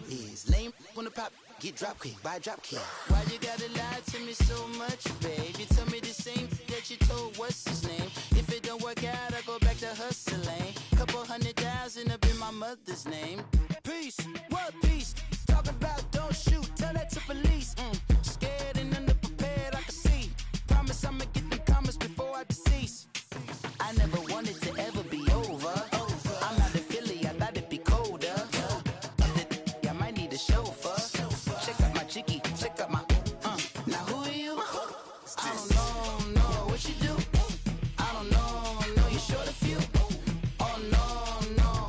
pop is. Lame when the pop get drop quick by drop kick. Why you gotta lie to me so much, babe? You tell me the same that you told what's his name. If it don't work out, I go back to hustling. Couple 100,000 up in my mother's name. Peace, what peace? Talking about don't shoot, tell that to police. Scared and underprepared, I can see. Promise I'ma get them comments before I decease. I never wanted to ever be over. I'm not a Philly, I thought it'd be colder. I might need a chauffeur. Check out my chicky, check out my now who are you? I don't know what you do. I don't know you short a few. Oh no,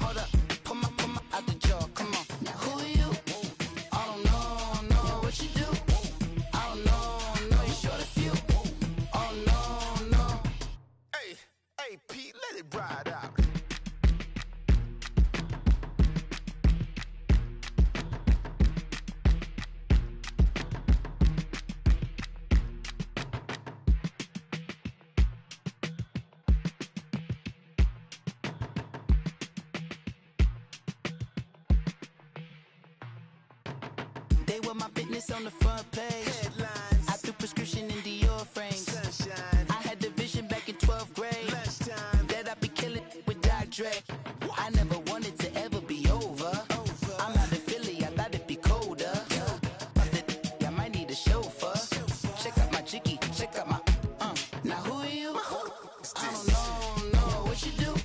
hold up. Pull my out the jaw, come on. Now who are you? I don't know what you do. I don't know you short a few. Oh no. Hey, Pete, let it ride out. They were my business on the front page. Headlines. I threw prescription in Dior frames. Sunshine. I had the vision back in 12th grade. Lunchtime. That I'd be killing with Dr. Dre. I never wanted to ever be over. I'm not a Philly, I thought it'd be colder. I might need a chauffeur. Check out my chicky, check out my now who are you? I don't know what you do.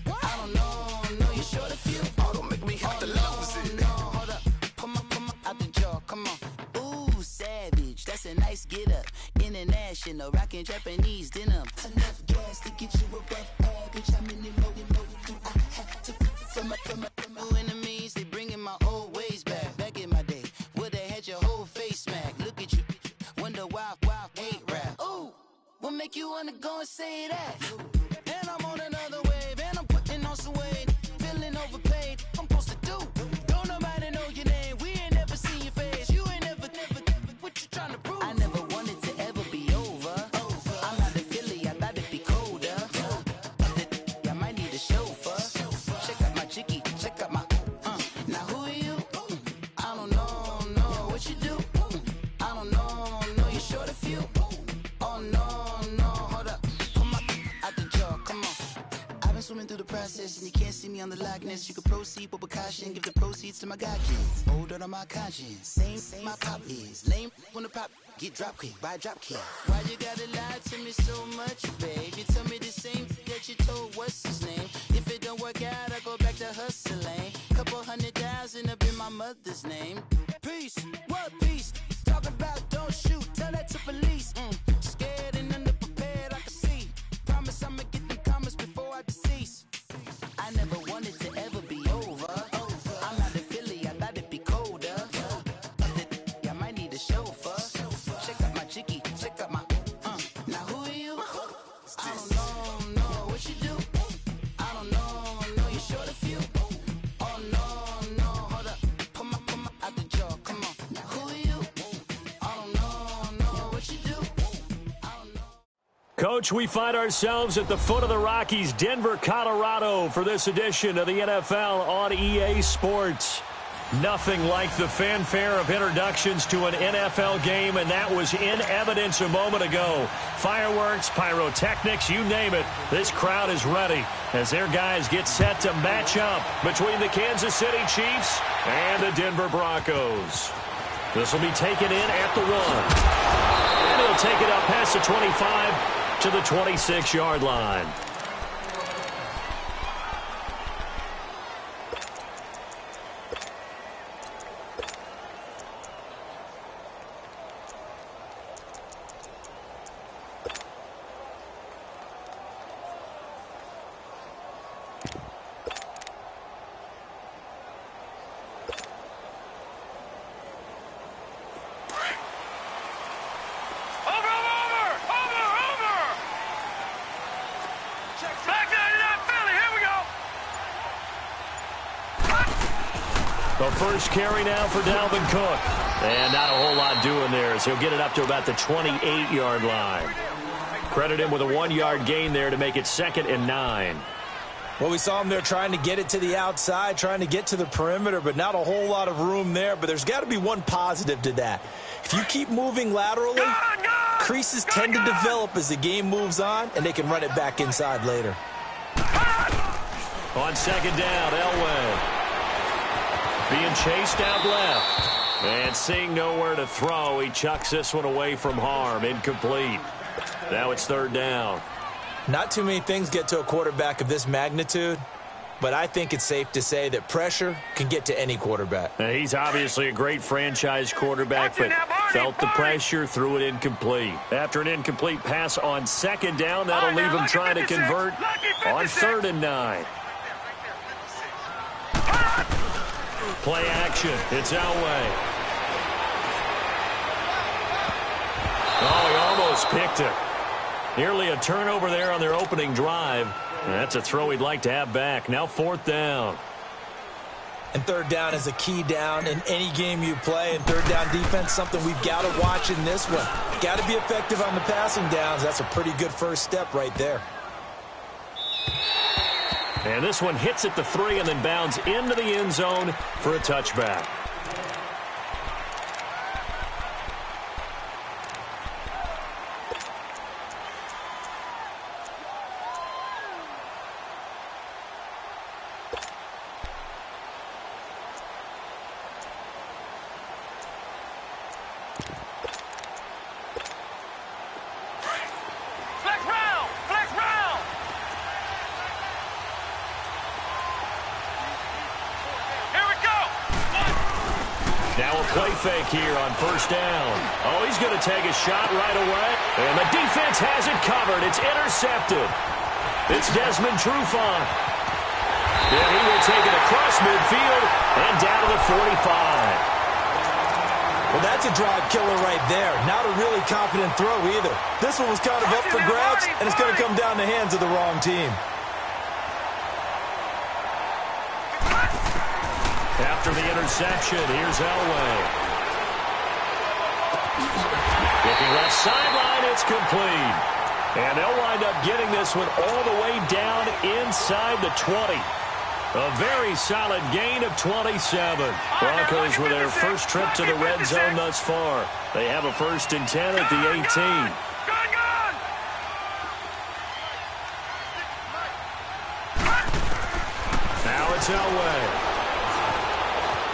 I don't know you short a few. Oh, don't make me have to lose it. No, hold up. Pull my out the jaw, come on. Ooh, savage, that's a nice get up. International, rockin' Japanese denim. Enough gas to get you a rough average. How many more do I have to from my enemies? They bringing my old ways back. Back in my day, would've had your whole face smacked. Look at you, wonder why hate rap. Ooh, what make you wanna go and say that? And I'm on another wave, and I'm putting on some weight. Feeling overpaid, I'm supposed to do. Don't nobody know your name, we ain't never seen your face. You ain't never, what you trying to prove? I never wanted to ever be over. I'm not a Philly, I thought it'd be colder. I might need a chauffeur. Check out my chicky, check out my now who are you? I don't know what you do. I don't know you short a few. Oh no, hold up. Pull my out the jaw, come on. I've been swimming through the process and you can't see me on the likeness. You can proceed with caution, give the proceeds to my God kids. Hold on my conscience, same my pop is. Lame when the pop get drop quick by drop kick. Why you gotta lie to me so much, babe? You tell me the same that you told what's his name. If it don't work out, I go back to hustling. Couple 100,000 up in my mother's name. Peace, what peace? Talking about don't shoot, tell that to police. Scared and underprepared, I can see. Promise I'ma get them comments before I decease. I never wanted to ever be over. I'm not a Philly, I thought it'd be colder. I might need a chauffeur. Check out my chicky, check out my now who are you? I don't know what you do. I don't know you short a few. Oh no, hold up. Pull my out the jaw, come on. Now who are you? I don't know what you do. I don't know. Coach, we find ourselves at the foot of the Rockies, Denver, Colorado, for this edition of the NFL on EA Sports. Nothing like the fanfare of introductions to an NFL game, and that was in evidence a moment ago. Fireworks, pyrotechnics, you name it. This crowd is ready as their guys get set to match up between the Kansas City Chiefs and the Denver Broncos. This will be taken in at the 1. And he'll take it up past the 25 to the 26-yard line. The first carry now for Dalvin Cook. And not a whole lot doing there as he'll get it up to about the 28-yard line. Credit him with a 1-yard gain there to make it 2nd and 9. Well, we saw him there trying to get it to the outside, trying to get to the perimeter, but not a whole lot of room there. But there's got to be one positive to that. If you keep moving laterally, creases tend to develop as the game moves on, and they can run it back inside later. On second down, Elway being chased out left. And seeing nowhere to throw, he chucks this one away from harm. Incomplete. Now it's third down. Not too many things get to a quarterback of this magnitude, but I think it's safe to say that pressure can get to any quarterback. Now, he's obviously a great franchise quarterback, but felt the pressure, threw it incomplete. After an incomplete pass on second down, that'll leave him trying to convert on 3rd and 9. Play action. It's Elway. Oh, he almost picked it. Nearly a turnover there on their opening drive. And that's a throw he'd like to have back. Now 4th down. And 3rd down is a key down in any game you play. And 3rd down defense, something we've got to watch in this one. Got to be effective on the passing downs. That's a pretty good first step right there. And this one hits at the 3 and then bounds into the end zone for a touchback. Play fake here on 1st down. Oh, he's going to take a shot right away. And the defense has it covered. It's intercepted. It's Desmond Trufant. And he will take it across midfield and down to the 45. Well, that's a drive killer right there. Not a really confident throw either. This one was kind of up for grabs, and it's going to come down the hands of the wrong team. After the interception, here's Elway. Looking left sideline, it's complete. And they'll wind up getting this one all the way down inside the 20. A very solid gain of 27. Broncos with their first trip to the red zone thus far. They have a 1st and 10 at the 18. Now it's Elway.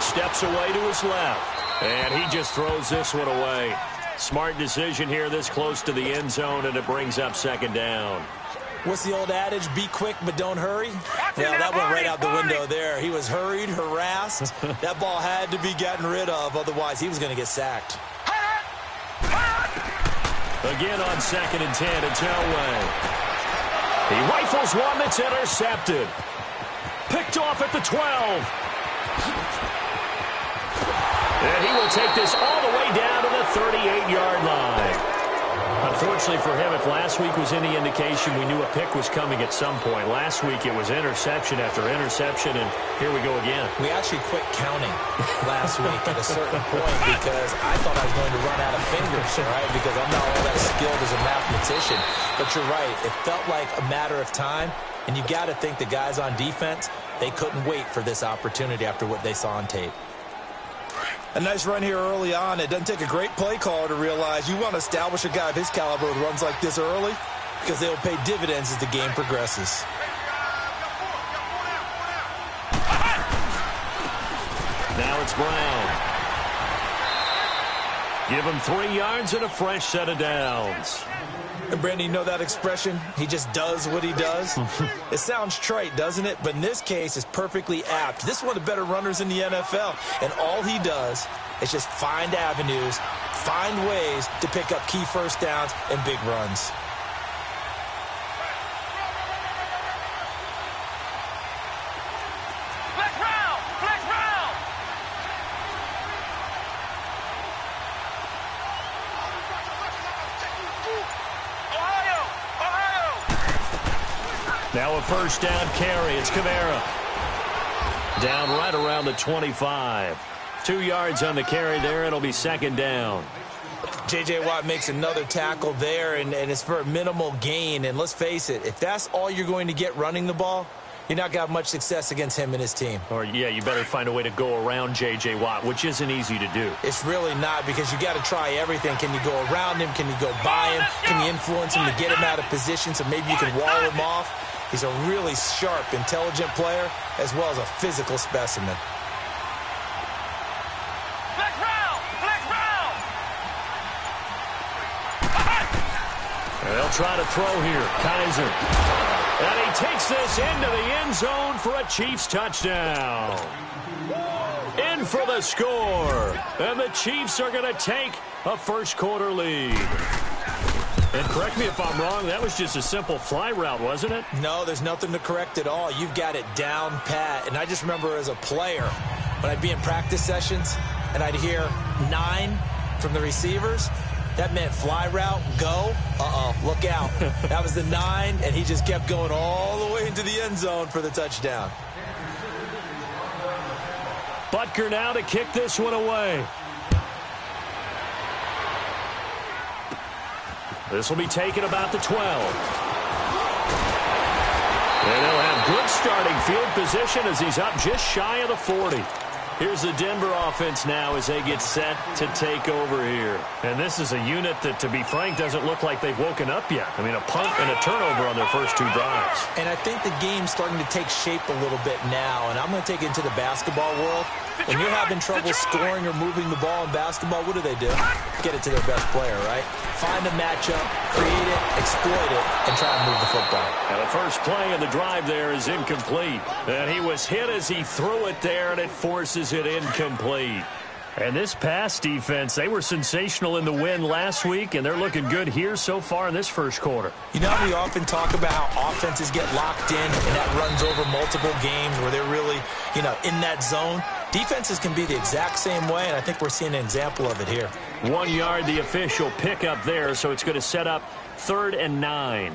Steps away to his left. And he just throws this one away. Smart decision here this close to the end zone, and it brings up 2nd down. What's the old adage? Be quick, but don't hurry? Well, that went right out the window there. He was hurried, harassed. That ball had to be gotten rid of, otherwise he was going to get sacked. Again on 2nd and 10, it's Elway. He rifles one that's intercepted. Picked off at the 12. And he will take this all the way down to the 38-yard line. Unfortunately for him, if last week was any indication, we knew a pick was coming at some point. Last week it was interception after interception, and here we go again. We actually quit counting last week at a certain point because I thought I was going to run out of fingers, right? Because I'm not all that skilled as a mathematician. But you're right. It felt like a matter of time, and you got to think the guys on defense, they couldn't wait for this opportunity after what they saw on tape. A nice run here early on. It doesn't take a great play caller to realize you want to establish a guy of his caliber with runs like this early because they will pay dividends as the game progresses. Now it's Brown. Give him 3 yards and a fresh set of downs. And Brandon, you know that expression? He just does what he does. It sounds trite, doesn't it? But in this case, it's perfectly apt. This is one of the better runners in the NFL. And all he does is just find avenues, find ways to pick up key first downs and big runs. Now a first down carry. It's Kamara. Down right around the 25. 2 yards on the carry there. It'll be 2nd down. J.J. Watt makes another tackle there, and it's for a minimal gain. And let's face it, if that's all you're going to get running the ball, you're not going to have much success against him and his team. Or, yeah, you better find a way to go around J.J. Watt, which isn't easy to do. It's really not, because you got to try everything. Can you go around him? Can you go by him? Can you influence him to get him out of position so maybe you can wall him off? He's a really sharp, intelligent player as well as a physical specimen. They'll try to throw here. Kaiser. And he takes this into the end zone for a Chiefs touchdown. In for the score. And the Chiefs are going to take a first-quarter lead. And correct me if I'm wrong, that was just a simple fly route, wasn't it? No, there's nothing to correct at all. You've got it down pat. And I just remember as a player, when I'd be in practice sessions and I'd hear 9 from the receivers, that meant fly route, go, look out. That was the 9, and he just kept going all the way into the end zone for the touchdown. Butker now to kick this one away. This will be taken about the 12. And he'll have good starting field position as he's up just shy of the 40. Here's the Denver offense now as they get set to take over here. And this is a unit that, to be frank, doesn't look like they've woken up yet. I mean, a punt and a turnover on their first 2 drives. And I think the game's starting to take shape a little bit now. And I'm going to take it into the basketball world. When you're having trouble scoring or moving the ball in basketball, what do? Get it to their best player, right? Find a matchup, create it, exploit it, and try and move the football. And the first play of the drive there is incomplete. And he was hit as he threw it there, and it forces it incomplete. And this pass defense, they were sensational in the win last week, and they're looking good here so far in this first quarter. You know, we often talk about how offenses get locked in, and that runs over multiple games where they're really, in that zone. Defenses can be the exact same way, and I think we're seeing an example of it here. 1 yard, the official pickup there, so it's going to set up 3rd and 9.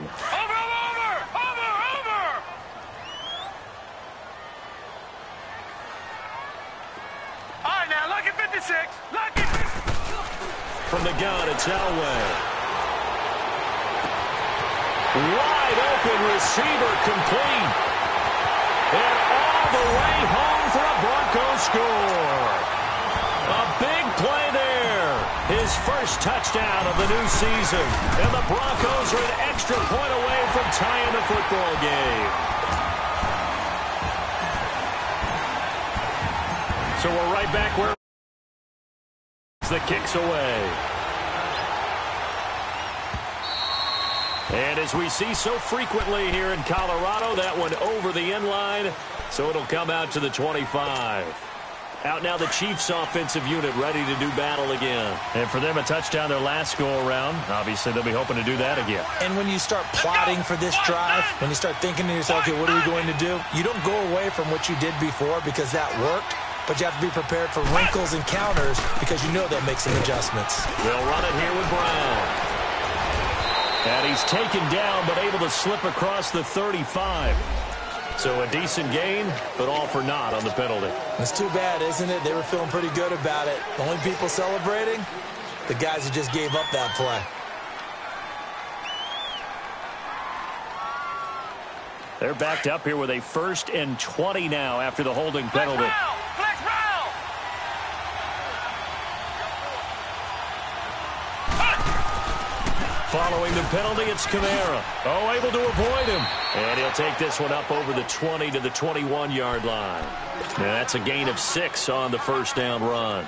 From the gun, it's Elway. Wide open receiver complete. And all the way home for a Broncos score. A big play there. His first touchdown of the new season. And the Broncos are an extra point away from tying the football game. So we're right back where the kicks away. And as we see so frequently here in Colorado, that one over the end line, so it'll come out to the 25. Out now the Chiefs offensive unit ready to do battle again. And for them, a touchdown their last go-around. Obviously, they'll be hoping to do that again. And when you start plotting for this drive, when you start thinking to yourself, okay, what are we going to do? You don't go away from what you did before because that worked. But you have to be prepared for wrinkles and counters because you know they'll make some adjustments. They'll run it here with Brown. And he's taken down but able to slip across the 35. So a decent gain, but all for naught on the penalty. It's too bad, isn't it? They were feeling pretty good about it. The only people celebrating, the guys who just gave up that play. They're backed up here with a 1st and 20 now after the holding penalty. Following the penalty, it's Kamara. Oh, able to avoid him. And he'll take this one up over the 20 to the 21-yard line. And that's a gain of 6 on the first down run.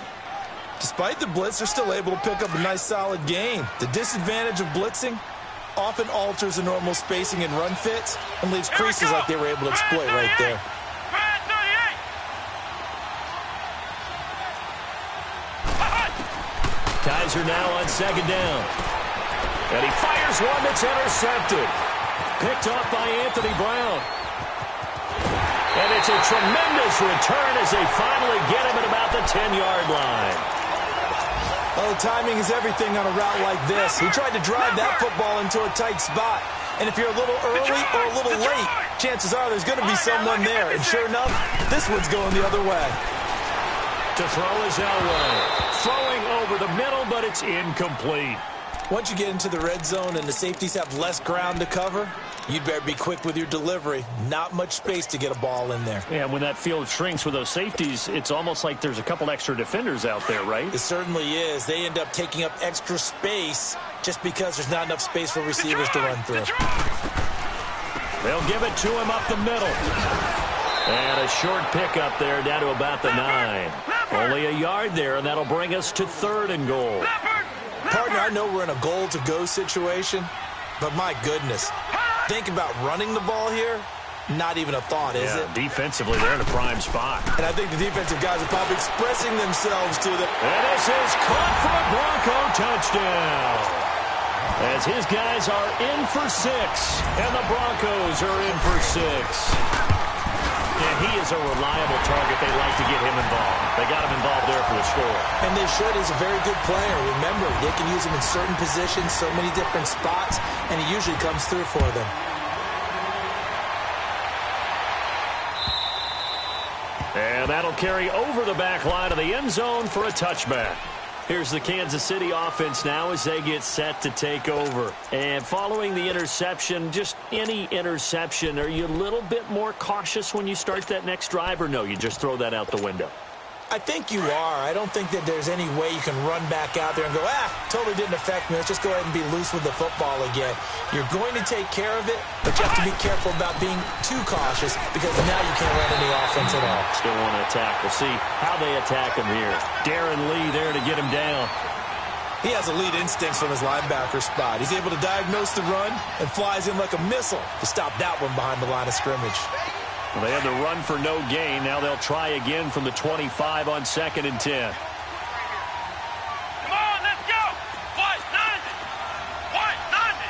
Despite the blitz, they're still able to pick up a nice, solid gain. The disadvantage of blitzing often alters the normal spacing and run fits and leaves creases like they were able to exploit right there. Kaiser now on 2nd down. And he fires one that's intercepted. Picked off by Anthony Brown. And it's a tremendous return as they finally get him at about the 10-yard line. Oh, timing is everything on a route like this. He tried to drive that football into a tight spot. And if you're a little early or a little late, chances are there's going to be someone there. And sure enough, this one's going the other way. To throw is Elway. Throwing over the middle, but it's incomplete. Once you get into the red zone and the safeties have less ground to cover, you'd better be quick with your delivery. Not much space to get a ball in there. Yeah, when that field shrinks with those safeties, it's almost like there's a couple extra defenders out there, right? It certainly is. They end up taking up extra space just because there's not enough space for receivers to run through. They'll give it to him up the middle. And a short pickup there down to about the 9. Only a yard there, and that'll bring us to 3rd and goal. Partner, I know we're in a goal-to-go situation, but my goodness. Think about running the ball here. Not even a thought, is it? Defensively, they're in a prime spot. And I think the defensive guys are probably expressing themselves to them. And this is caught for a Bronco touchdown. As his guys are in for 6, and the Broncos are in for 6. And he is a reliable target. They like to get him involved. They got him involved there for the score. And they should. He's a very good player. Remember, they can use him in certain positions, so many different spots, and he usually comes through for them. And that'll carry over the back line of the end zone for a touchback. Here's the Kansas City offense now as they get set to take over. And following the interception, just any interception, are you a little bit more cautious when you start that next drive, or no, you just throw that out the window? I think you are. I don't think that there's any way you can run back out there and go, totally didn't affect me. Let's just go ahead and be loose with the football again. You're going to take care of it, but you have to be careful about being too cautious because now you can't run any offense at all. Still want to attack. We'll see how they attack him here. Darren Lee there to get him down. He has elite instincts from his linebacker spot. He's able to diagnose the run and flies in like a missile to stop that one behind the line of scrimmage. Well, they had the run for no gain. Now they'll try again from the 25 on 2nd and 10. Come on, let's go. White 90. White 90.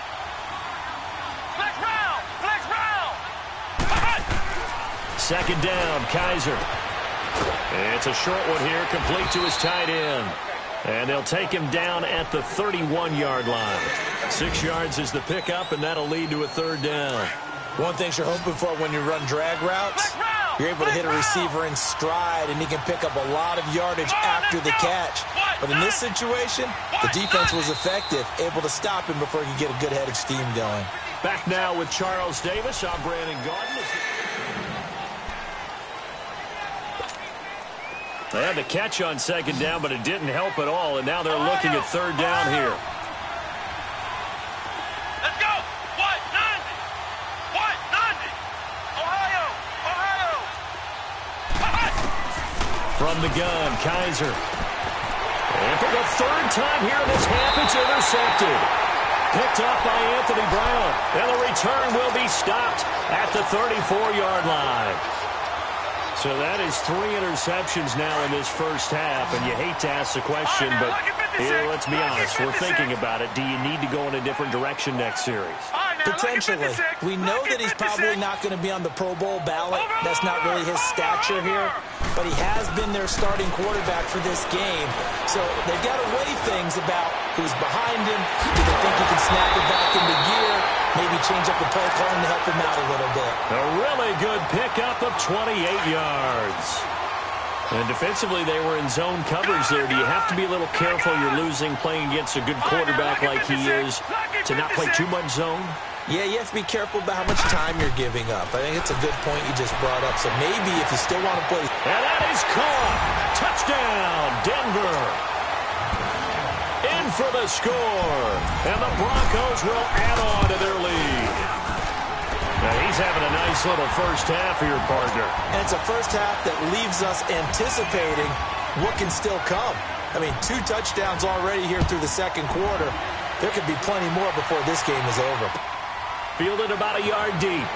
Flex round. Flex round. Second down, Kaiser. It's a short one here, complete to his tight end. And they'll take him down at the 31-yard line. 6 yards is the pickup, and that'll lead to a 3rd down. One thing you're hoping for when you run drag routes, you're able to hit a receiver in stride, and he can pick up a lot of yardage after the catch. But in this situation, the defense was effective, able to stop him before he could get a good head of steam going. Back now with Charles Davis. I'm Brandon Gaudin. They had the catch on 2nd down, but it didn't help at all, and now they're looking at 3rd down here. Let's go. White 90. White 90. Ohio. From the gun, Kaiser. And for the 3rd time here in this half, it's intercepted. Picked up by Anthony Brown. And the return will be stopped at the 34-yard line. So that is 3 interceptions now in this first half, and you hate to ask the question, but here, let's be honest, we're thinking about it. Do you need to go in a different direction next series? Potentially. We know that he's probably not going to be on the Pro Bowl ballot. That's not really his stature here, but he has been their starting quarterback for this game. So they've got to weigh things about who's behind him. Do they think he can snap it back into gear? Maybe change up the play calling to help him out a little bit. A really good pickup of 28 yards. And defensively, they were in zone coverage there. Do you have to be a little careful? You're losing playing against a good quarterback like he is to not play too much zone? Yeah, you have to be careful about how much time you're giving up. I think it's a good point you just brought up. So maybe if you still want to play. And that is caught. Touchdown, Denver. In for the score. And the Broncos will add on to their lead. Now he's having a nice little first half here, partner. And it's a first half that leaves us anticipating what can still come. I mean, 2 touchdowns already here through the second quarter. There could be plenty more before this game is over. Fielded about a yard deep.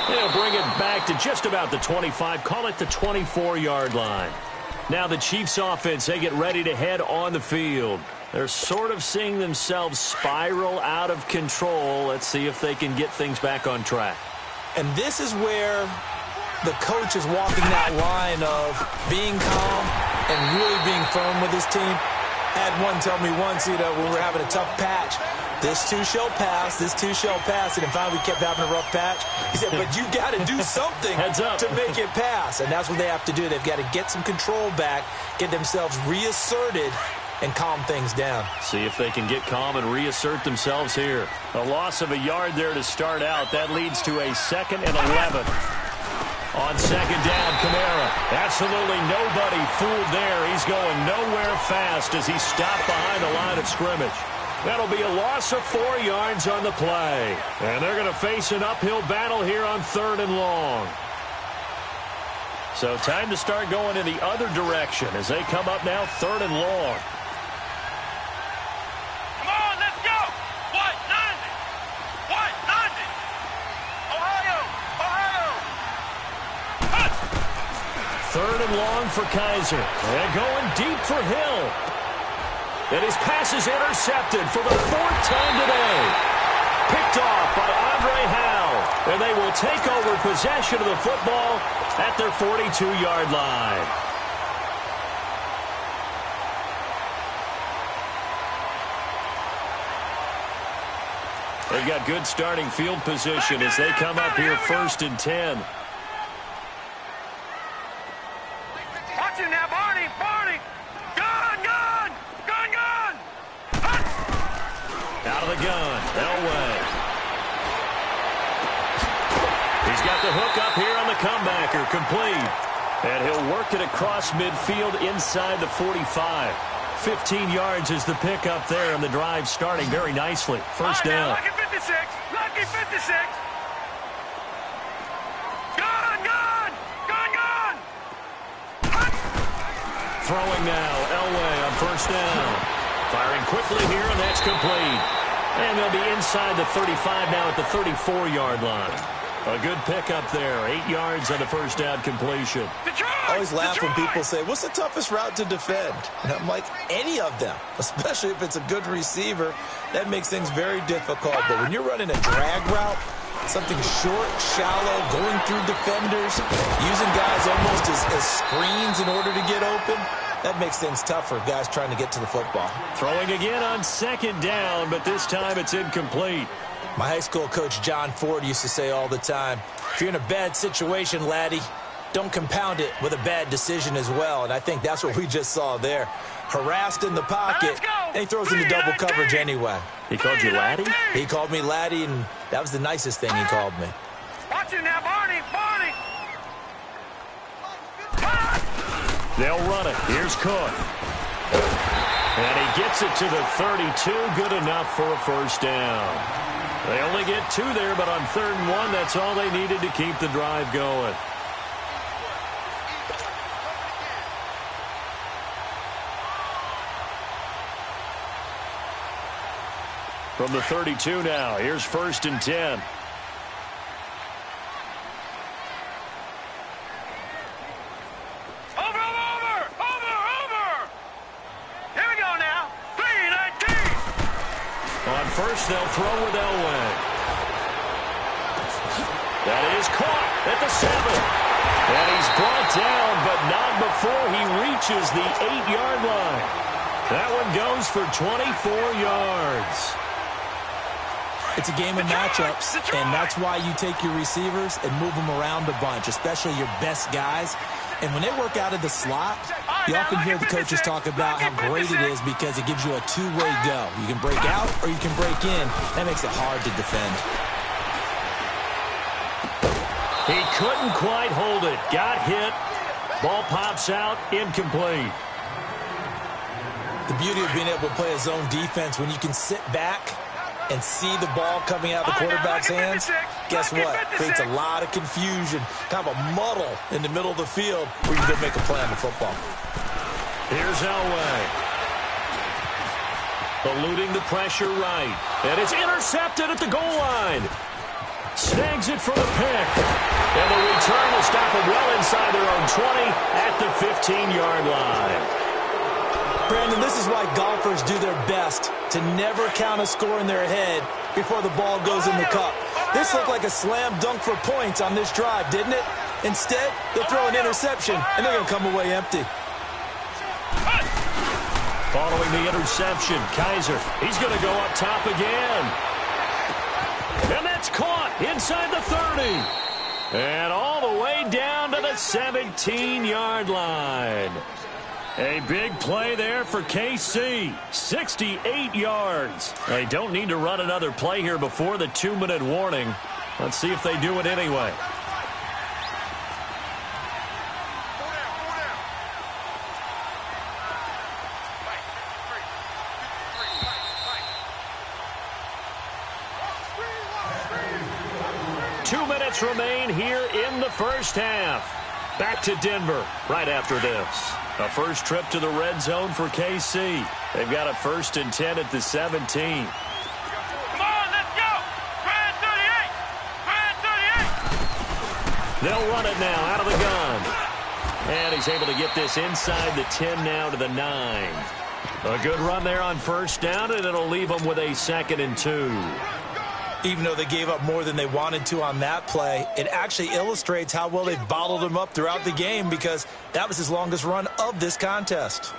They'll bring it back to just about the 25. Call it the 24-yard line. Now the Chiefs offense, they get ready to head on the field. They're sort of seeing themselves spiral out of control. Let's see if they can get things back on track. And this is where the coach is walking that line of being calm and really being firm with his team. I had one tell me once, when we were having a tough patch, this too shall pass, this too shall pass. And finally we kept having a rough patch. He said, but you got to do something to make it pass. And that's what they have to do. They've got to get some control back, get themselves reasserted, and calm things down. See if they can get calm and reassert themselves here. A loss of a yard there to start out. That leads to a 2nd and 11. On 2nd down, Kamara. Absolutely nobody fooled there. He's going nowhere fast as he's stopped behind the line of scrimmage. That'll be a loss of 4 yards on the play. And they're going to face an uphill battle here on 3rd and long. So time to start going in the other direction as they come up now 3rd and long. Come on, let's go. What? 90. What? 90. Ohio. Ohio. Cut. 3rd and long for Kaiser. And going deep for Hill. And his pass is intercepted for the 4th time today. Picked off by Andre Howe. And they will take over possession of the football at their 42-yard line. They've got good starting field position as they come up here 1st and 10. Watch it now, Barney. Barney. Gun, gun. Gun, gun. Cut. Out of the gun, Elway. He's got the hook up here on the comebacker, complete. And he'll work it across midfield inside the 45. 15 yards is the pickup there, and the drive starting very nicely. First down. Lucky 56. Lucky 56. Gun, gun. Gun, gun. Cut. Throwing now, Elway on first down. Firing quickly here, and that's complete. And they'll be inside the 35 now at the 34-yard line. A good pickup there. 8 yards on the first down completion. Detroit. I always laugh when Detroit. people say, what's the toughest route to defend? And I'm like, any of them, especially if it's a good receiver. That makes things very difficult. But when you're running a drag route, something short, shallow, going through defenders, using guys almost as screens in order to get open, that makes things tough for guys trying to get to the football. Throwing again on 2nd down, but this time it's incomplete. My high school coach, John Ford, used to say all the time, if you're in a bad situation, laddie, don't compound it with a bad decision as well. And I think that's what we just saw there. Harassed in the pocket, and he throws into double coverage anyway. He called you laddie? He called me laddie, and that was the nicest thing he called me. Watch it now, Barney. Barney. They'll run it. Here's Cook. And he gets it to the 32. Good enough for a first down. They only get 2 there, but on 3rd and 1, that's all they needed to keep the drive going. From the 32 now, here's 1st and 10. First, they'll throw with Elway. That is caught at the 7. And he's brought down, but not before he reaches the 8-yard line. That one goes for 24 yards. It's a game of matchups, and that's why you take your receivers and move them around a bunch, especially your best guys. And when they work out of the slot, you often hear the coaches talk about how great it is because it gives you a two-way go. You can break out or you can break in. That makes it hard to defend. He couldn't quite hold it. Got hit. Ball pops out. Incomplete. The beauty of being able to play a zone defense when you can sit back and see the ball coming out of the quarterback's hands, guess what? Creates a lot of confusion, kind of a muddle in the middle of the field where you can go make a play on the football. Here's Elway. Eluding the pressure right. And it's intercepted at the goal line. Snags it for the pick. And the return will stop them well inside their own 20 at the 15-yard line. Brandon, this is why golfers do their best to never count a score in their head before the ball goes in the cup. This looked like a slam dunk for points on this drive, didn't it? Instead, they'll throw an interception, and they're going to come away empty. Following the interception, Kaiser, he's going to go up top again. And that's caught inside the 30. And all the way down to the 17-yard line. A big play there for KC. 68 yards. They don't need to run another play here before the 2-minute warning. Let's see if they do it anyway. Remain here in the first half. Back to Denver right after this. A first trip to the red zone for KC. They've got a 1st and 10 at the 17. Come on, let's go! Brand 38! Brand 38! They'll run it now out of the gun. And he's able to get this inside the 10 now to the 9. A good run there on 1st down, and it'll leave them with a 2nd and 2. Even though they gave up more than they wanted to on that play, it actually illustrates how well they bottled him up throughout the game because that was his longest run of this contest.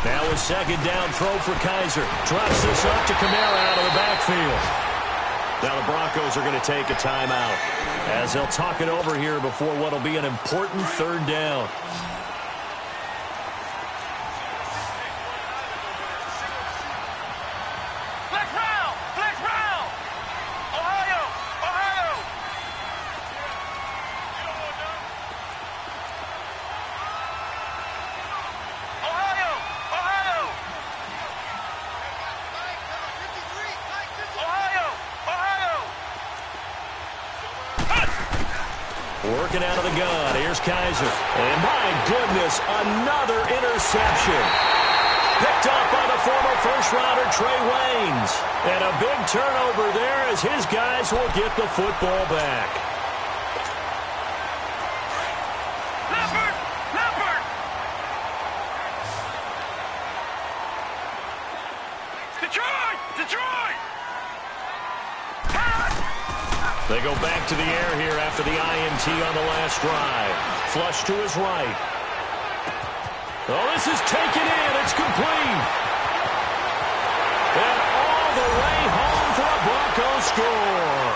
Now a 2nd down throw for Kaiser. Drops this off to Kamara out of the backfield. Now the Broncos are going to take a timeout as they'll talk it over here before what will be an important 3rd down. Flex round! Flex round! Ohio! Ohio! Ohio! Ohio! Ohio! Working out of the gun. Here's Kaiser. And my goodness, another interception. Picked off by the former first-rounder Trey Waynes. And a big turnover there as his guys will get the football back. Leopard! Leopard! Detroit! Detroit! They go back to the air here after the INT on the last drive. Flush to his right. Oh, this is taken in. It's complete. And all the way home for a Broncos score.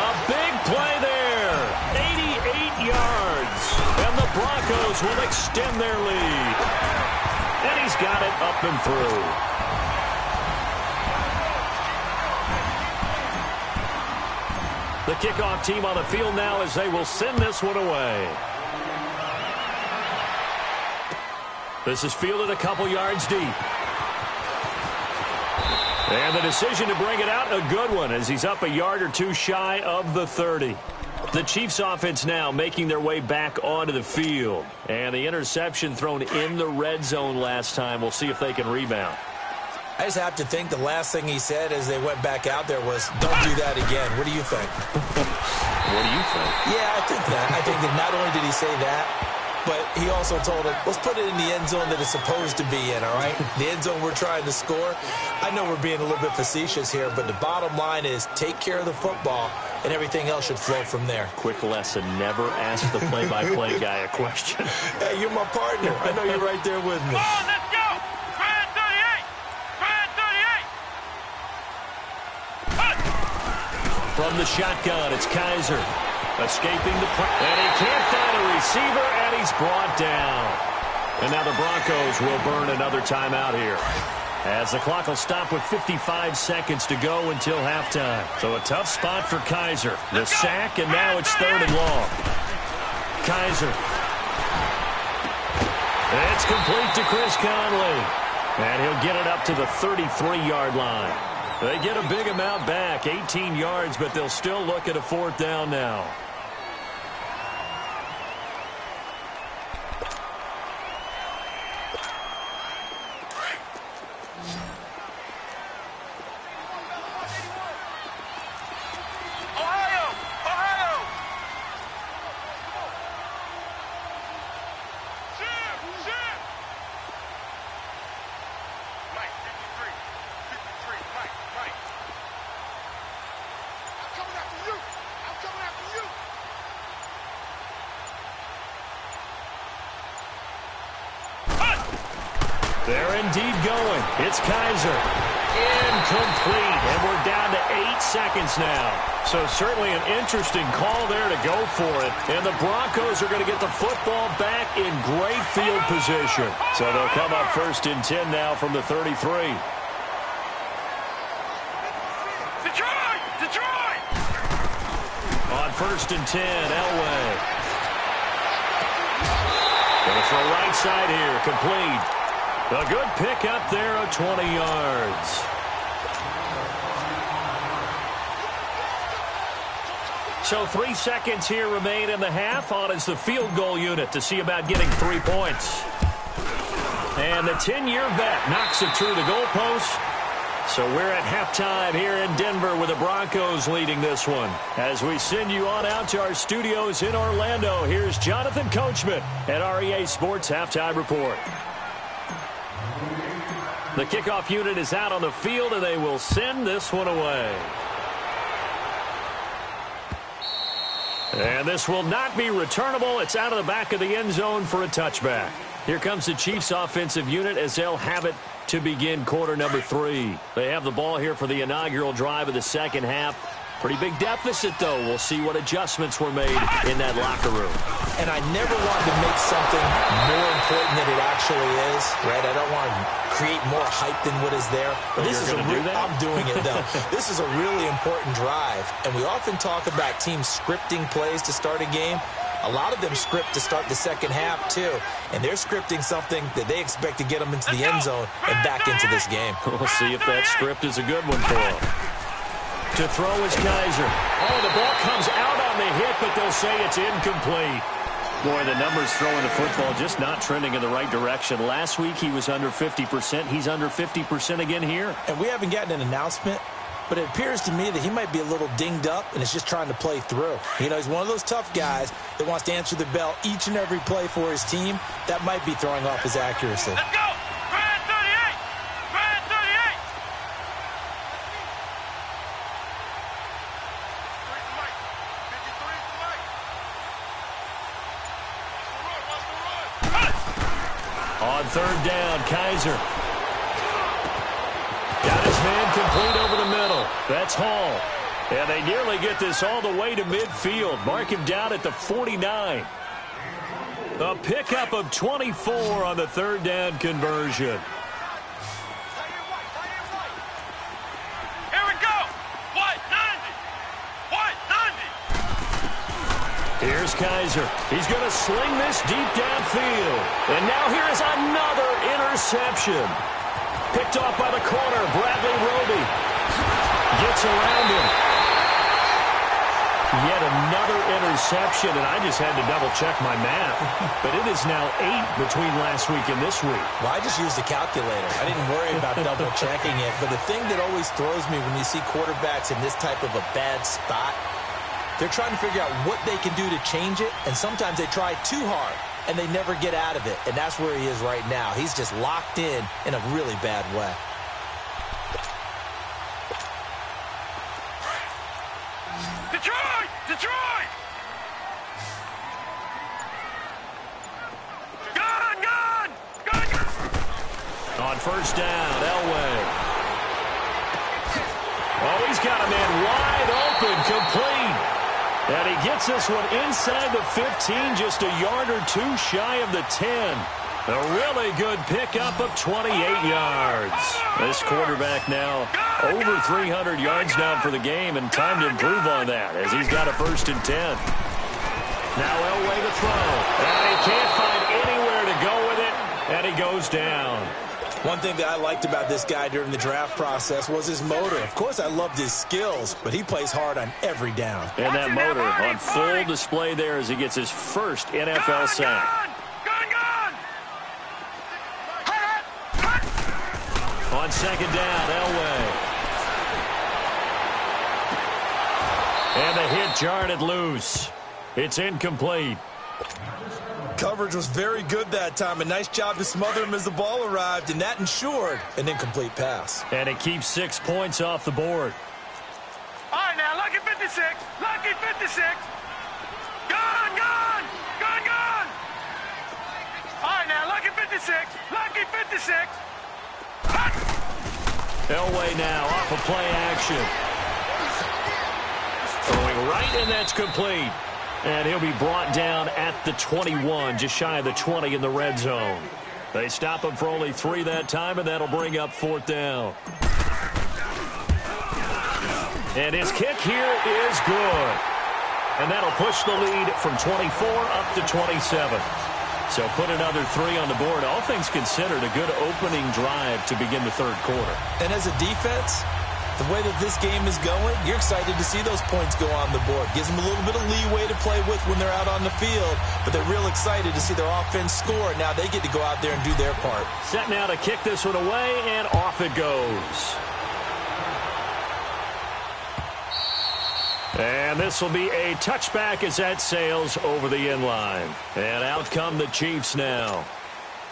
A big play there. 88 yards. And the Broncos will extend their lead. And he's got it up and through. The kickoff team on the field now as they will send this one away. This is fielded a couple yards deep. And the decision to bring it out, a good one, as he's up a yard or two shy of the 30. The Chiefs offense now making their way back onto the field. And the interception thrown in the red zone last time. We'll see if they can rebound. I just have to think the last thing he said as they went back out there was, don't do that again. What do you think? What do you think? Yeah, I think that. I think that not only did he say that, but he also told him, let's put it in the end zone that it's supposed to be in, all right? The end zone we're trying to score. I know we're being a little bit facetious here, but the bottom line is take care of the football, and everything else should flow from there. Quick lesson, never ask the play-by-play guy a question. Hey, you're my partner. I know you're right there with me. Come on, let's go! Brand 38! Brand 38! From the shotgun, it's Kaiser. Escaping the play. And he can't find a receiver, and he's brought down. And now the Broncos will burn another timeout here, as the clock will stop with 55 seconds to go until halftime. So a tough spot for Kaiser. The sack, and now it's 3rd and long. Kaiser. It's complete to Chris Conley. And he'll get it up to the 33-yard line. They get a big amount back, 18 yards, but they'll still look at a 4th down now. Ohio! Ohio! Mike, 53. 53, Mike. I'm coming after you. I'm coming after you. They're indeed going. It's Kaiser. Incomplete. And we're down to 8 seconds now. So certainly an interesting call there to go for it. And the Broncos are going to get the football back in great field position. So they'll come up 1st and 10 now from the 33. Detroit! On 1st and 10, Elway. Going for a right side here. Complete. A good pick up there of 20 yards. So 3 seconds here remain in the half. On is the field goal unit to see about getting 3 points. And the 10-year vet knocks it through the goalpost. So we're at halftime here in Denver with the Broncos leading this one. As we send you on out to our studios in Orlando, here's Jonathan Coachman at REA Sports Halftime Report. The kickoff unit is out on the field, and they will send this one away. And this will not be returnable. It's out of the back of the end zone for a touchback. Here comes the Chiefs offensive unit as they'll have it to begin quarter number 3. They have the ball here for the inaugural drive of the second half. Pretty big deficit, though. We'll see what adjustments were made in that locker room. And I never wanted to make something more important than it actually is, right? I don't want to create more hype than what is there. But this is I'm doing it, though. This is a really important drive. And we often talk about teams scripting plays to start a game. A lot of them script to start the second half, too. And they're scripting something that they expect to get them into the end zone and back into this game. We'll see if that script is a good one for them. To throw is Kaiser. Oh, the ball comes out on the hit, but they'll say it's incomplete. Boy, the numbers throwing the football just not trending in the right direction. Last week he was under 50%. He's under 50% again here. And we haven't gotten an announcement, but it appears to me that he might be a little dinged up and is just trying to play through. You know, he's one of those tough guys that wants to answer the bell each and every play for his team. That might be throwing off his accuracy. Let's go! Brand 38! Brand 38! On 3rd down, Kaiser. Got his man complete over the middle. That's Hall. And they nearly get this all the way to midfield. Mark him down at the 49. A pickup of 24 on the 3rd down conversion. Here we go! White 90! White 90! Here's Kaiser. He's going to sling this deep downfield. And now here is another interception. Picked off by the corner, Bradley Roby. Gets around him. Yet another interception, and I just had to double-check my math. But it is now 8 between last week and this week. Well, I just used a calculator. I didn't worry about double-checking it. But the thing that always throws me when you see quarterbacks in this type of a bad spot, they're trying to figure out what they can do to change it, and sometimes they try too hard, and they never get out of it. And that's where he is right now. He's just locked in a really bad way. Detroit! Detroit! Gun! Gun! Gun! On 1st down, Elway. Oh, he's got a man wide open, complete. And he gets this one inside the 15, just a yard or two shy of the 10. A really good pickup of 28 yards. This quarterback now over 300 yards down for the game, and time to improve on that as he's got a 1st and 10. Now Elway to throw. And he can't find anywhere to go with it, and he goes down. One thing that I liked about this guy during the draft process was his motor. Of course, I loved his skills, but he plays hard on every down. And that motor on full display there as he gets his first NFL sack. On 2nd down, Elway. And the hit jarred it loose. It's incomplete. Coverage was very good that time. A nice job to smother him as the ball arrived, and that ensured an incomplete pass. And it keeps 6 points off the board. All right, now, lucky 56. Lucky 56. Gun, gun, gun, gun. All right, now, lucky 56. 56. Lucky 56. Elway now off of play action. Throwing right, and that's complete. And he'll be brought down at the 21, just shy of the 20 in the red zone. They stop him for only 3 that time, and that'll bring up 4th down. And his kick here is good. And that'll push the lead from 24 up to 27. So put another 3 on the board. All things considered, a good opening drive to begin the third quarter. And as a defense, the way that this game is going, you're excited to see those points go on the board. Gives them a little bit of leeway to play with when they're out on the field, but they're real excited to see their offense score. Now they get to go out there and do their part. Set now to kick this one away, and off it goes. And this will be a touchback as that sails over the inline. And out come the Chiefs now.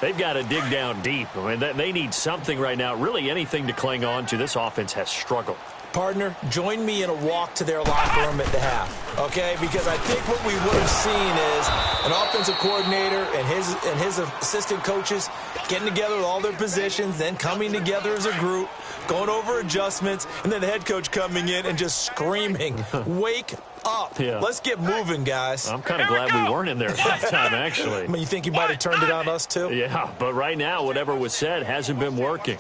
They've got to dig down deep. I mean, they need something right now, really anything to cling on to. This offense has struggled. Partner, join me in a walk to their locker room at the half, okay? Because I think what we would have seen is an offensive coordinator and his assistant coaches getting together with all their positions, then coming together as a group, going over adjustments, and then the head coach coming in and just screaming, wake up. Yeah. Let's get moving, guys. I'm kind of glad we weren't in there at halftime, actually. I mean, you think he might have turned it on us, too? Yeah, but right now, whatever was said hasn't been working.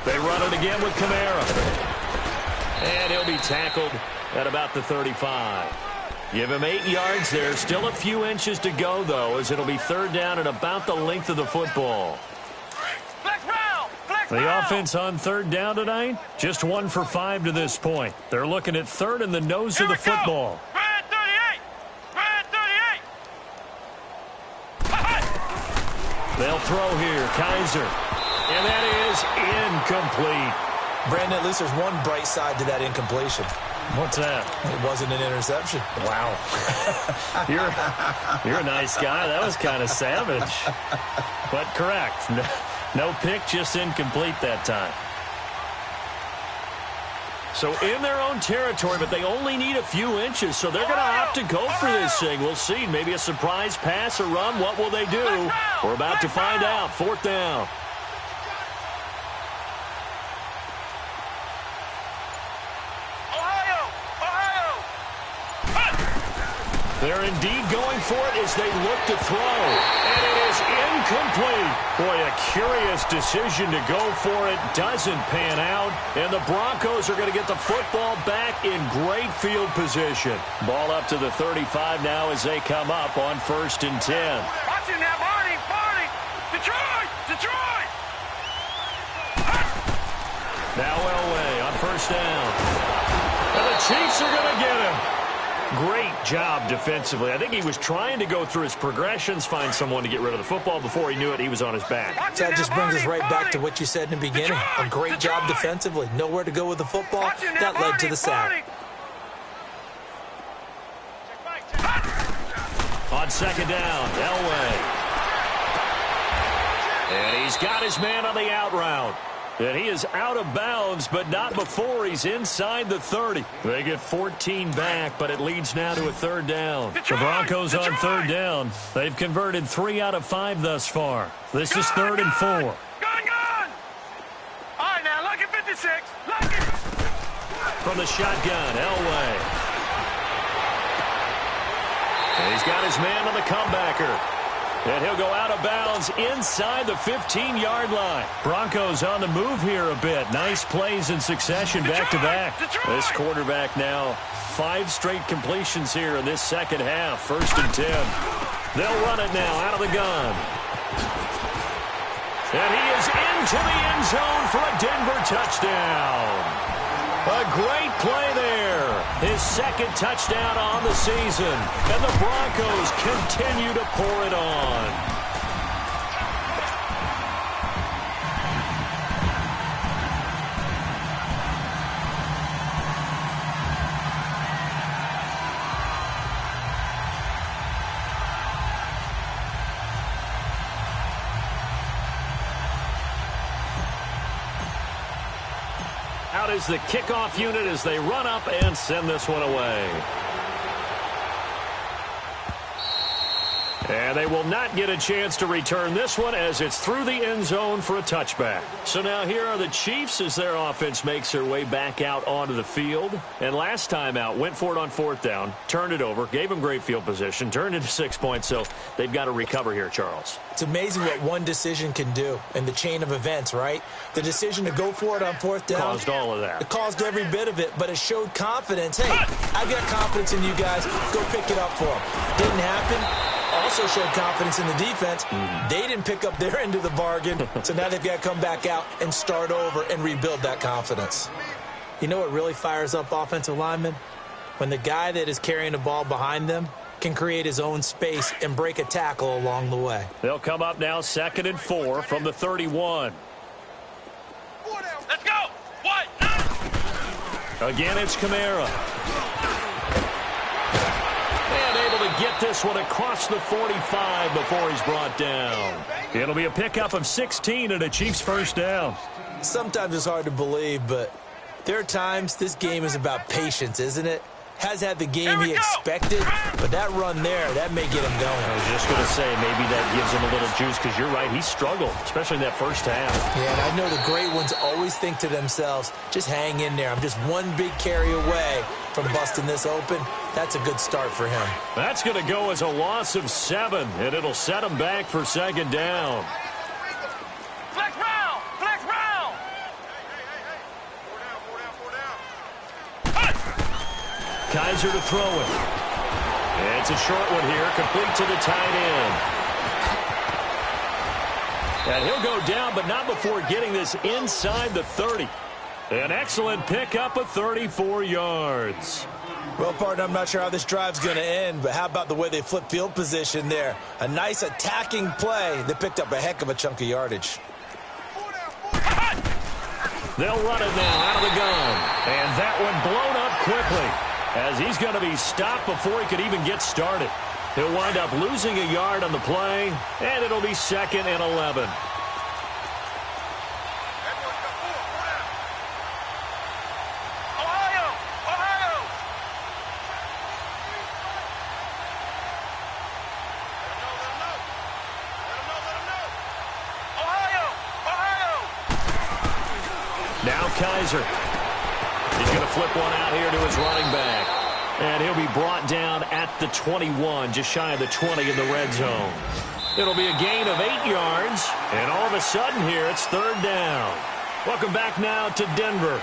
They run it again with Kamara. And he'll be tackled at about the 35. Give him 8 yards there. Still a few inches to go, though, as it'll be 3rd down and about the length of the football. The offense on 3rd down tonight, just 1 for 5 to this point. They're looking at 3rd in the nose of the football. Red 38. Red 38. They'll throw here. Kaiser. And that is incomplete. Brandon, at least there's one bright side to that incompletion. What's that? It wasn't an interception. Wow. You're a nice guy. That was kind of savage. But correct. No pick, just incomplete that time. So in their own territory, but they only need a few inches, so they're going to opt to go for this thing. We'll see. Maybe a surprise pass or run. What will they do? We're about to find out. 4th down. They're indeed going for it as they look to throw. And it is incomplete. Boy, a curious decision to go for it. Doesn't pan out. And the Broncos are going to get the football back in great field position. Ball up to the 35 now as they come up on 1st and 10. Watch it now, Barney. Detroit. Now Elway on 1st down. And the Chiefs are going to get him. Great job defensively. I think he was trying to go through his progressions, find someone to get rid of the football. Before he knew it, he was on his back. That just brings us right back to what you said in the beginning. A great job defensively. Nowhere to go with the football. That led to the sack. On 2nd down, Elway. And he's got his man on the out route. And he is out of bounds, but not before he's inside the 30. They get 14 back, but it leads now to a 3rd down. The Broncos on 3rd down. They've converted 3 out of 5 thus far. This is 3rd and 4. Gun! All right, now, look at 56. Look at... From the shotgun, Elway. And he's got his man on the comebacker. And he'll go out of bounds inside the 15-yard line. Broncos on the move here a bit. Nice plays in succession back-to-back. This quarterback now 5 straight completions here in this second half. 1st and 10. They'll run it now out of the gun. And he is into the end zone for a Denver touchdown. A great play there. His 2nd touchdown on the season. And the Broncos continue to pour it on. out as the kickoff unit as they run up and send this one away. And they will not get a chance to return this one as it's through the end zone for a touchback. So now here are the Chiefs as their offense makes their way back out onto the field. And last time out, went for it on fourth down, turned it over, gave them great field position, turned into 6 points. So they've got to recover here, Charles. It's amazing what one decision can do in the chain of events, right? The decision to go for it on fourth down. Caused all of that. It caused every bit of it, but it showed confidence. Hey, I've got confidence in you guys. Go pick it up for them. Didn't happen. Also showed confidence in the defense. They didn't pick up their end of the bargain, so now they've got to come back out and start over and rebuild that confidence. You know what really fires up offensive linemen? When the guy that is carrying the ball behind them can create his own space and break a tackle along the way. They'll come up now 2nd and 4 from the 31. Let's go. What? Again, it's Kamara. And able to get this one across the 45 before he's brought down. It'll be a pickup of 16 and a Chiefs first down. Sometimes it's hard to believe, but there are times this game is about patience, isn't it? Has had the game he expected, but that run there, that may get him going. I was just going to say, maybe that gives him a little juice, because you're right, he struggled, especially in that first half. Yeah, and I know the great ones always think to themselves, just hang in there. I'm just one big carry away from busting this open. That's a good start for him. That's going to go as a loss of 7, and it'll set him back for 2nd down. Flex round. Flex round. Kaiser to throw it. It's a short one here, complete to the tight end. And he'll go down, but not before getting this inside the 30. An excellent pickup of 34 yards. Well, partner, I'm not sure how this drive's going to end, but how about the way they flip field position there? A nice attacking play that picked up a heck of a chunk of yardage. They'll run it now out of the gun. And that one blown up quickly, as he's going to be stopped before he could even get started. He'll wind up losing a yard on the play, and it'll be 2nd and 11. Now Kaiser. He's going to flip one out here to his running back. And he'll be brought down at the 21, just shy of the 20 in the red zone. It'll be a gain of 8 yards. And all of a sudden here, it's 3rd down. Welcome back now to Denver.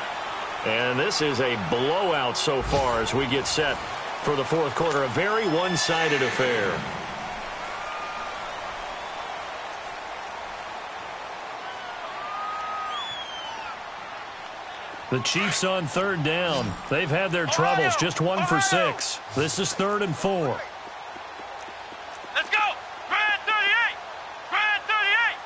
And this is a blowout so far as we get set for the 4th quarter. A very one-sided affair. The Chiefs on 3rd down. They've had their troubles, just 1 for 6. This is 3rd and 4. Let's go. Grand 38. Grand 38.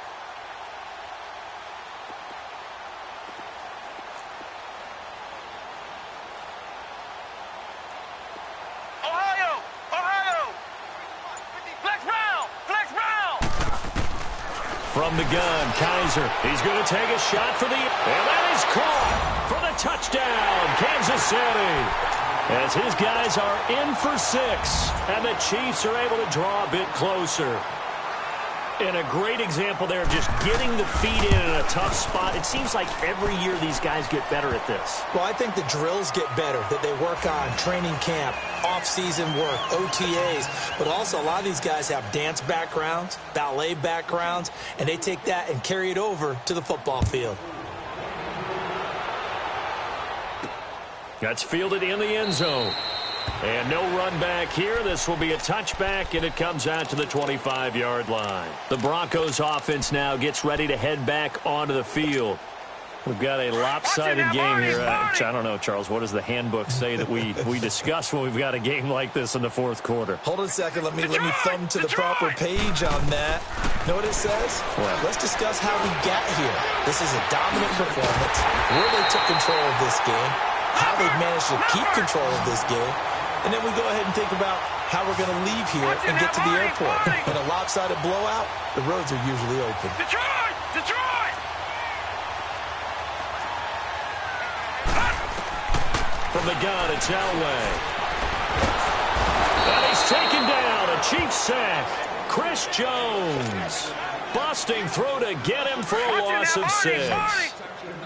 Ohio. Ohio. Flex round. Flex round. From the gun, Kaiser. He's going to take a shot for the... And that is caught for the touchdown, Kansas City. As his guys are in for 6, and the Chiefs are able to draw a bit closer. And a great example there, just getting the feet in a tough spot. It seems like every year these guys get better at this. Well, I think the drills get better, that they work on training camp, off-season work, OTAs. But also, a lot of these guys have dance backgrounds, ballet backgrounds, and they take that and carry it over to the football field. That's fielded in the end zone. And no run back here. This will be a touchback, and it comes out to the 25-yard line. The Broncos offense now gets ready to head back onto the field. We've got a lopsided game here. I don't know, Charles, what does the handbook say that we discuss when we've got a game like this in the 4th quarter? Hold on a second. Let me thumb to the proper page on that. Know what it says? What? Let's discuss how we got here. This is a dominant performance, where they took control of this game, how they've managed to keep control of this game, and then we go ahead and think about how we're going to leave here and get to the airport. In a lopsided blowout, the roads are usually open. Detroit! Detroit! From the gun, it's Elway. And he's taken down. A Chiefs sack. Chris Jones busting through to get him for a loss of 6.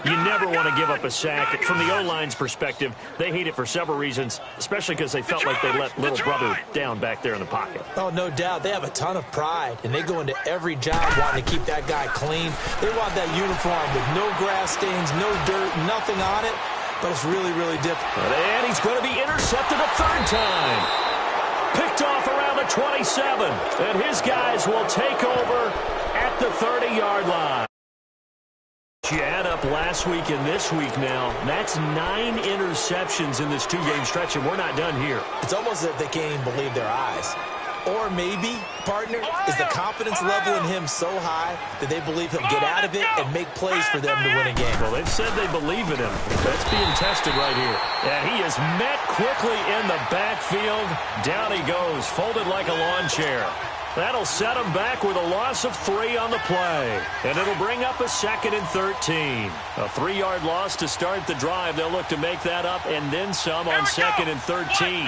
You never want to give up a sack. From the O-line's perspective, they hate it for several reasons, especially because they felt like they let little brother down back there in the pocket. Oh, no doubt. They have a ton of pride, and they go into every job wanting to keep that guy clean. They want that uniform with no grass stains, no dirt, nothing on it, but it's really, really difficult. And he's going to be intercepted a third time. Picked off around the 27, and his guys will take over at the 30-yard line. You add up last week and this week now, that's 9 interceptions in this 2-game stretch, and we're not done here. It's almost as if they can't even believe their eyes. Or maybe, partner, is the confidence level in him so high that they believe he'll get out of it and make plays for them to win a game. Well, they've said they believe in him. That's being tested right here. And he is met quickly in the backfield. Down he goes, folded like a lawn chair. That'll set him back with a loss of 3 on the play. And it'll bring up a 2nd and 13. A 3-yard loss to start the drive. They'll look to make that up and then some on 2nd and 13.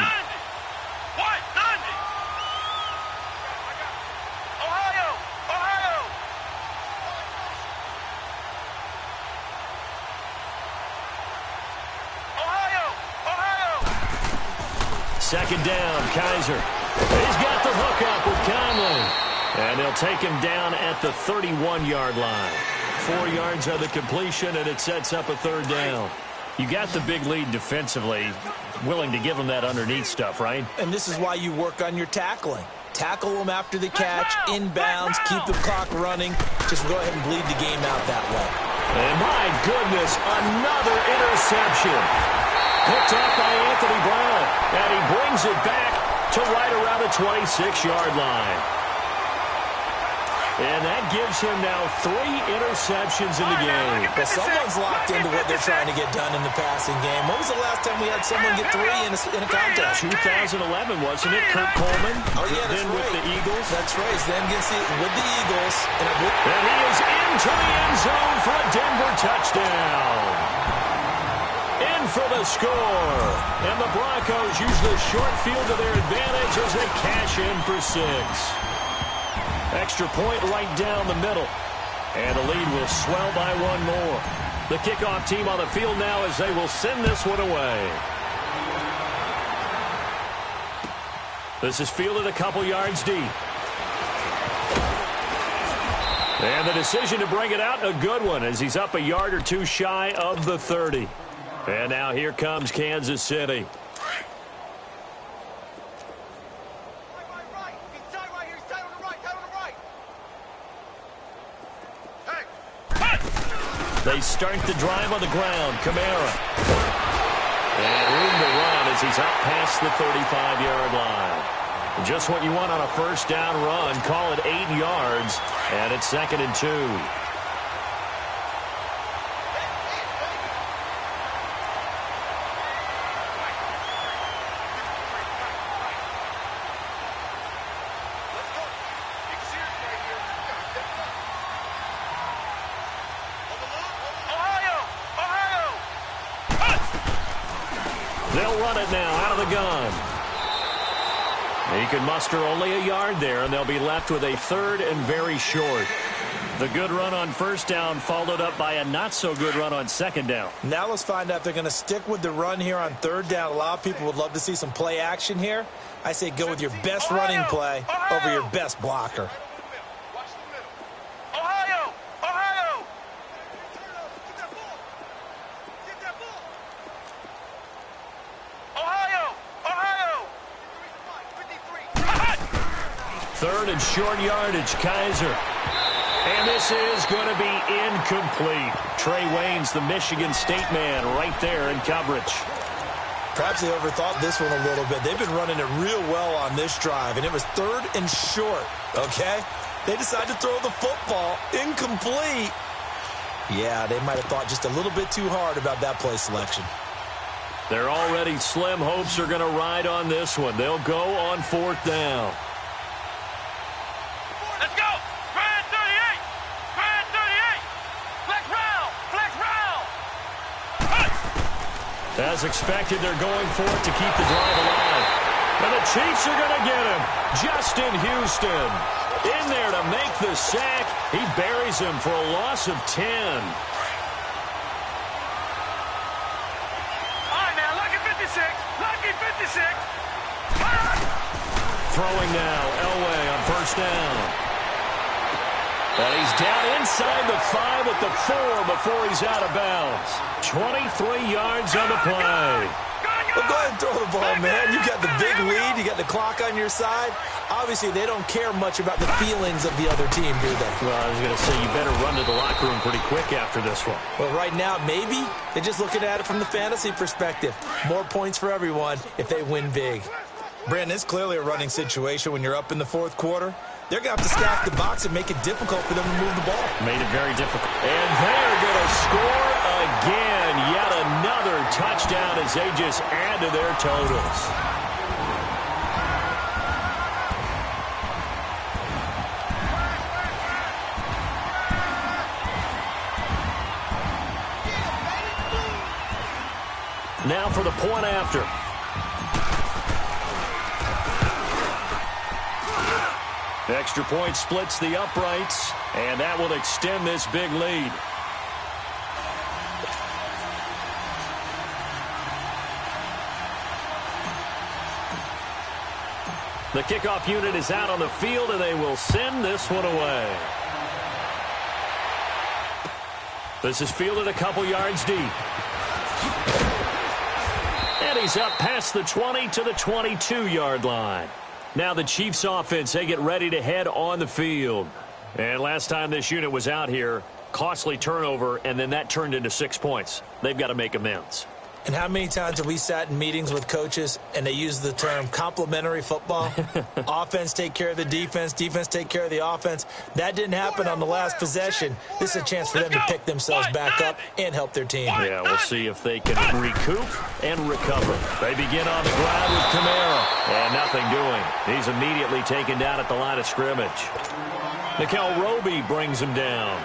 Second down, Kaiser. He's got the hook up with Conley. And they'll take him down at the 31-yard line. 4 yards of the completion, and it sets up a 3rd down. You got the big lead defensively, willing to give them that underneath stuff, right? And this is why you work on your tackling. Tackle them after the catch, inbounds, keep the clock running. Just go ahead and bleed the game out that way. And my goodness, another interception. Picked up by Anthony Brown, and he brings it back to right around the 26-yard line. And that gives him now 3 interceptions in the game. Well, someone's locked into what they're trying to get done in the passing game. When was the last time we had someone get 3 in a contest? 2011, wasn't it? Kurt Coleman. Oh, yeah, that's then right. With the Eagles. That's right. Then with the Eagles. And he is into the end zone for a Denver touchdown. In for the score. And the Broncos use the short field to their advantage as they cash in for 6. Extra point right down the middle. And the lead will swell by 1 more. The kickoff team on the field now as they will send this one away. This is fielded a couple yards deep. And the decision to bring it out, a good one, as he's up a yard or 2 shy of the 30. And now here comes Kansas City. They start the drive on the ground. Kamara. And room to run as he's out past the 35-yard line. Just what you want on a first down run. Call it 8 yards. And it's 2nd and 2. They'll run it now out of the gun. He can muster only a yard there, and they'll be left with a 3rd and very short. The good run on first down followed up by a not-so-good run on 2nd down. Now let's find out if they're going to stick with the run here on 3rd down. A lot of people would love to see some play action here. I say go with your best running play over your best blocker. Third and short yardage, Kaiser. And this is going to be incomplete. Trey Waynes, the Michigan State man, right there in coverage. Perhaps they overthought this one a little bit. They've been running it real well on this drive, and it was 3rd and short, okay? They decided to throw the football incomplete. Yeah, they might have thought just a little bit too hard about that play selection. Their already slim hopes are going to ride on this one. They'll go on 4th down. Let's go! Grand 38! Grand 38! Flex round! Flex round! As As expected, they're going for it to keep the drive alive. And the Chiefs are going to get him. Justin Houston in there to make the sack. He buries him for a loss of 10. All right, now, lucky 56. Lucky 56. Throwing now, Elway on first down. And he's down inside the 5 at the 4 before he's out of bounds. 23 yards on the play. Well, go ahead and throw the ball, man. You got the big lead. You got the clock on your side. Obviously, they don't care much about the feelings of the other team, do they? Well, I was going to say, you better run to the locker room pretty quick after this one. Well, right now, maybe. They're just looking at it from the fantasy perspective. More points for everyone if they win big. Brandon, it's clearly a running situation when you're up in the fourth quarter. They're going to have to stack the box and make it difficult for them to move the ball. Made it very difficult. And they're going to score again. Yet another touchdown as they just add to their totals. Now for the point after. Extra point splits the uprights, and that will extend this big lead. The kickoff unit is out on the field, and they will send this one away. This is fielded a couple yards deep. And he's up past the 20 to the 22-yard line. Now the Chiefs offense, they get ready to head on the field. And last time this unit was out here, costly turnover, and then that turned into 6 points. They've got to make amends. And how many times have we sat in meetings with coaches and they use the term complementary football? Offense take care of the defense, defense take care of the offense. That didn't happen on the last possession. This is a chance for them to pick themselves back up and help their team. Yeah, we'll see if they can recoup and recover. They begin on the ground with Kamara, and nothing doing. He's immediately taken down at the line of scrimmage. Nickel Roby brings him down.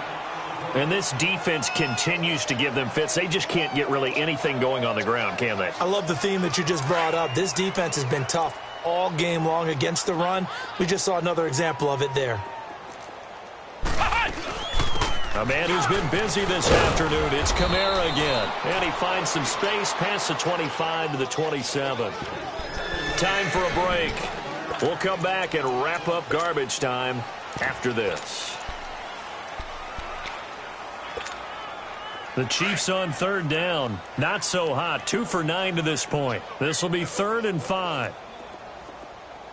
And this defense continues to give them fits. They just can't get really anything going on the ground, can they? I love the theme that you just brought up. This defense has been tough all game long against the run. We just saw another example of it there. A man who's been busy this afternoon. It's Kamara again. And he finds some space past the 25 to the 27. Time for a break. We'll come back and wrap up garbage time after this. The Chiefs on third down. Not so hot. 2 for 9 to this point. This will be 3rd and 5.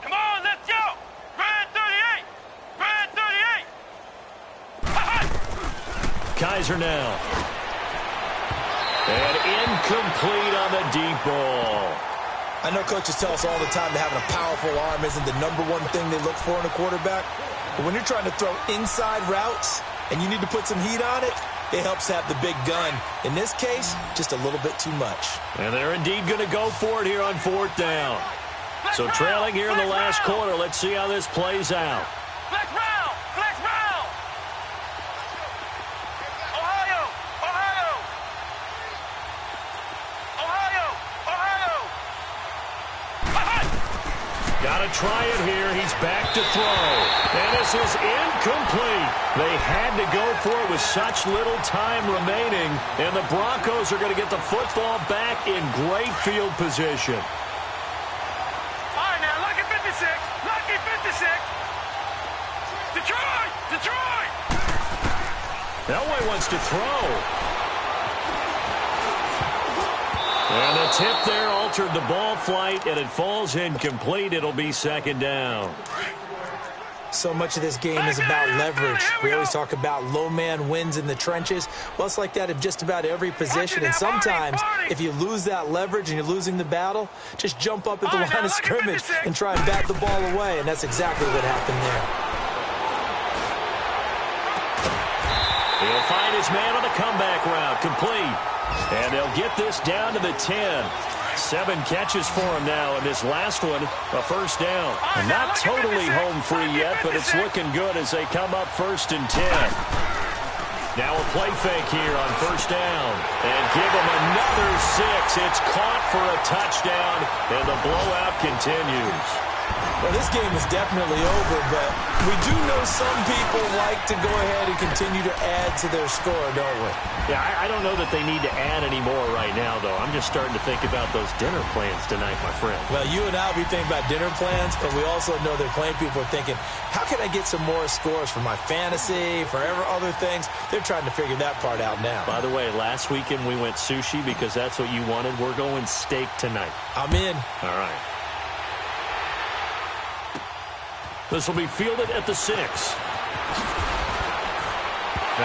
Come on, let's go. Brad 38. Brad 38. Kaiser now. And incomplete on the deep ball. I know coaches tell us all the time that having a powerful arm isn't the #1 thing they look for in a quarterback. But when you're trying to throw inside routes and you need to put some heat on it, it helps have the big gun. In this case, just a little bit too much. And they're indeed going to go for it here on 4th down. So trailing here in the last quarter, let's see how this plays out. Flex round. Flex round. Ohio. Ohio. Ohio. Ohio. Got to try it here. He's back to throw. And this is incomplete. They had to go for it with such little time remaining. And the Broncos are going to get the football back in great field position. All right, now, lucky 56. Lucky 56. Detroit. Detroit. Elway wants to throw. And the tip there altered the ball flight, and it falls incomplete. It'll be 2nd down. So much of this game is about leverage. We always talk about low man wins in the trenches. Well, it's like that in just about every position. And sometimes, if you lose that leverage and you're losing the battle, just jump up at the line of scrimmage and try and bat the ball away. And that's exactly what happened there. He'll find his man on the comeback route, complete. And they'll get this down to the 10. 7 catches for him now, and this last one, a 1st down. Not totally home free yet, but it's looking good as they come up 1st and 10. Now a play fake here on first down. And give him another 6. It's caught for a touchdown, and the blowout continues. Well, this game is definitely over, but we do know some people like to go ahead and continue to add to their score, don't we? Yeah, I don't know that they need to add any more right now, though. I'm just starting to think about those dinner plans tonight, my friend. Well, you and I will be thinking about dinner plans, but we also know that playing people are thinking, how can I get some more scores for my fantasy, for other things? They're trying to figure that part out now. By the way, last weekend we went sushi because that's what you wanted. We're going steak tonight. I'm in. All right. This will be fielded at the 6. Now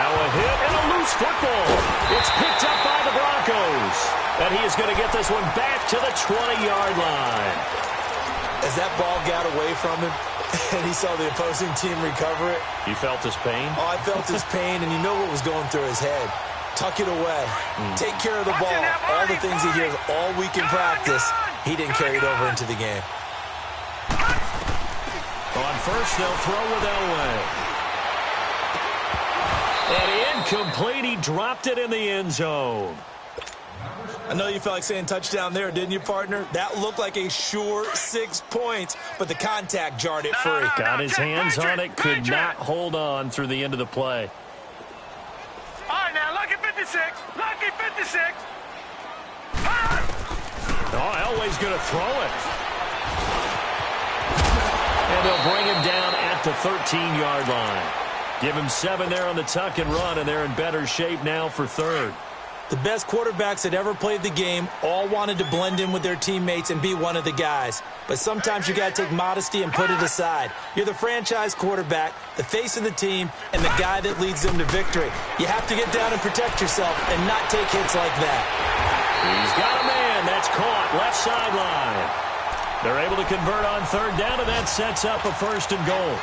a hit and a loose football. It's picked up by the Broncos. And he is going to get this one back to the 20-yard line. As that ball got away from him and he saw the opposing team recover it. You felt his pain? Oh, I felt his pain, and you know what was going through his head. Tuck it away. Take care of the ball. All the things he hears all week in practice, he didn't carry it over into the game. On first, they'll throw with Elway. And incomplete. He dropped it in the end zone. I know you felt like saying touchdown there, didn't you, partner? That looked like a sure 6 points, but the contact jarred it free. Got his hands on it, could not hold on through the end of the play. All right, now, lucky 56. Lucky 56. Oh, Elway's going to throw it. And they'll bring him down at the 13-yard line. Give him 7 there on the tuck and run, and they're in better shape now for third. The best quarterbacks that ever played the game all wanted to blend in with their teammates and be one of the guys. But sometimes you got to take modesty and put it aside. You're the franchise quarterback, the face of the team, and the guy that leads them to victory. You have to get down and protect yourself and not take hits like that. He's got a man. That's caught. Left sideline. They're able to convert on third down, and that sets up a first and goal.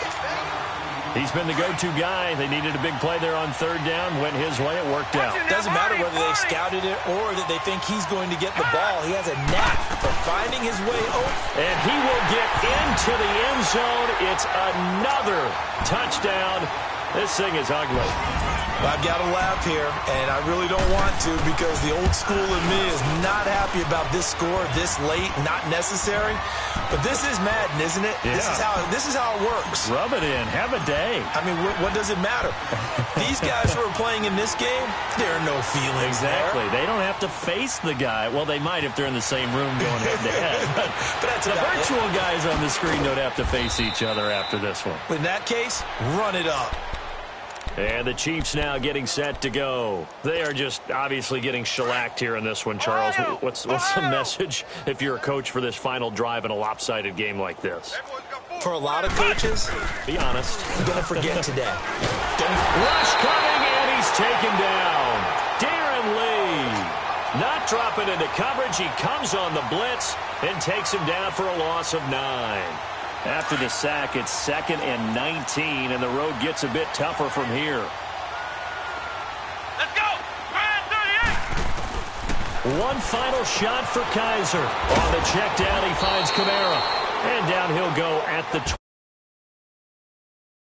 He's been the go-to guy. They needed a big play there on third down. Went his way. It worked out. Doesn't matter whether they scouted it or that they think he's going to get the ball. He has a knack for finding his way open. And he will get into the end zone. It's another touchdown. This thing is ugly. I've got to laugh here, and I really don't want to because the old school in me is not happy about this score this late, not necessary. But this is Madden, isn't it? Yeah. This is how it works. Rub it in. Have a day. I mean, what does it matter? These guys who are playing in this game, there are no feelings Exactly. there. They don't have to face the guy. Well, they might if they're in the same room going head-to-head. But that's the about virtual guys on the screen don't have to face each other after this one. In that case, run it up. And the Chiefs now getting set to go. They are just obviously getting shellacked here in this one, Charles. What's the message if you're a coach for this final drive in a lopsided game like this? For a lot of coaches, be honest, you're going to forget today. Rush coming, and he's taken down. Darren Lee not dropping into coverage. He comes on the blitz and takes him down for a loss of 9. After the sack, it's 2nd and 19, and the road gets a bit tougher from here. Let's go. Ryan 38. One final shot for Kaiser. On the check down, he finds Kamara. And down he'll go at the